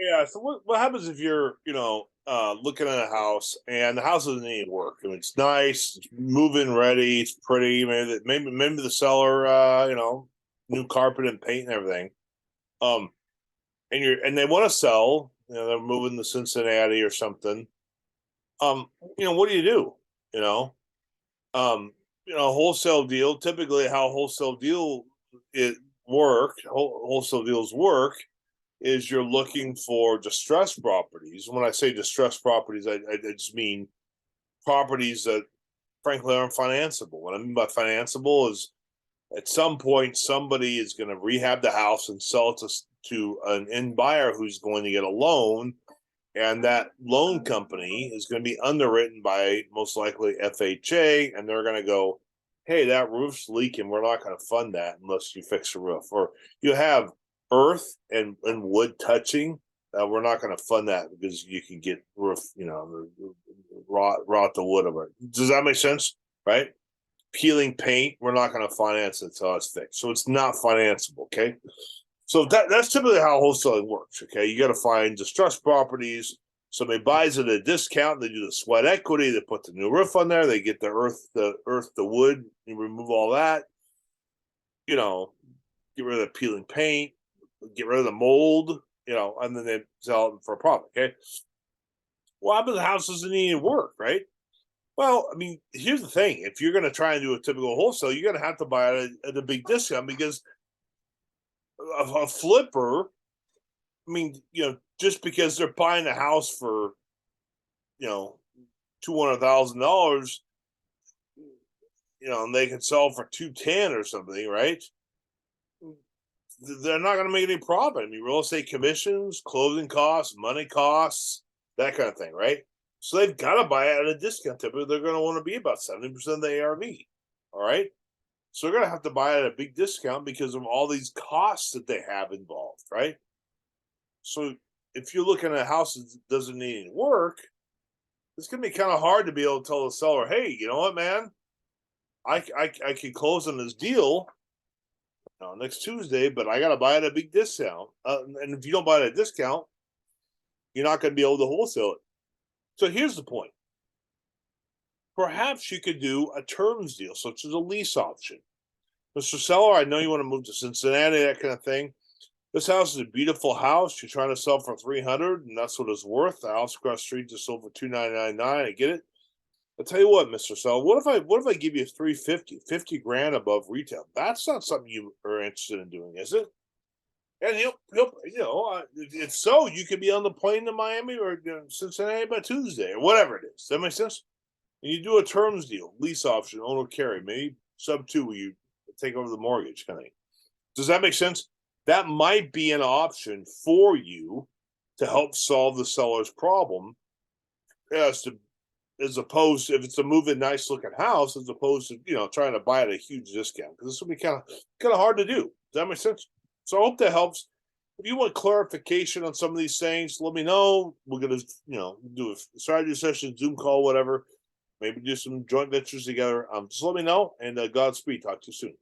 Yeah. So what happens if you're, looking at a house and the house doesn't need work? I mean, it's nice, it's move-in ready, it's pretty. Maybe the seller, new carpet and paint and everything. Um, and they want to sell. They're moving to Cincinnati or something. What do you do? You know, wholesale deal. Typically, how wholesale deals work is you're looking for distressed properties. When I say distressed properties, I just mean properties that frankly aren't financeable. What I mean by financeable is at some point somebody is going to rehab the house and sell it to an end buyer who's going to get a loan, and that loan company is going to be underwritten by most likely FHA, and they're going to go, hey, that roof's leaking, we're not going to fund that unless you fix the roof. Or you have earth and wood touching, we're not going to fund that because you can get roof, rot the wood of it. Does that make sense? Right? Peeling paint, we're not going to finance it until it's fixed. So it's not financeable. Okay. So that's typically how wholesaling works. Okay. You got to find distressed properties. Somebody buys it at a discount. They do the sweat equity. They put the new roof on there. They get the wood. You remove all that. Get rid of the peeling paint. Get rid of the mold. And then they sell it for a profit. Okay. Well, happens the house doesn't need any work, right? Well, I mean, here's the thing: if you're going to try and do a typical wholesale, you're going to have to buy it at a big discount because a flipper. I mean, just because they're buying a house for, $200,000, and they can sell for 210 or something, right? They're not going to make any profit. I mean, real estate commissions, closing costs, money costs, that kind of thing, right? So they've got to buy it at a discount. Typically, they're going to want to be about 70% of the ARV. All right. So they're going to have to buy it at a big discount because of all these costs that they have involved, right? So if you're looking at a house that doesn't need any work, it's going to be kind of hard to be able to tell the seller, hey, you know what, man? I can close on this deal next Tuesday, but I got to buy it at a big discount. And if you don't buy it at a discount, you're not going to be able to wholesale it. So here's the point. Perhaps you could do a terms deal, such as a lease option. Mr. Seller, I know you want to move to Cincinnati, that kind of thing. This house is a beautiful house. You're trying to sell for 300, and that's what it's worth. The house across the street just sold for 299. I get it. I'll tell you what, Mr. Seller, what if I give you 350, 50 grand above retail? That's not something you are interested in doing, is it? And he'll if so, you could be on the plane to Miami or Cincinnati by Tuesday or whatever it is. Does that make sense? And you do a terms deal, lease option, owner carry, maybe sub two where you take over the mortgage kind of thing. Does that make sense? That might be an option for you to help solve the seller's problem as opposed to if it's a move-in nice looking house, as opposed to trying to buy at a huge discount, because this will be kind of hard to do. Does that make sense? So I hope that helps. If you want clarification on some of these things, let me know. We're gonna do a strategy session, Zoom call, whatever. Maybe do some joint ventures together. Just let me know, and Godspeed. Talk to you soon.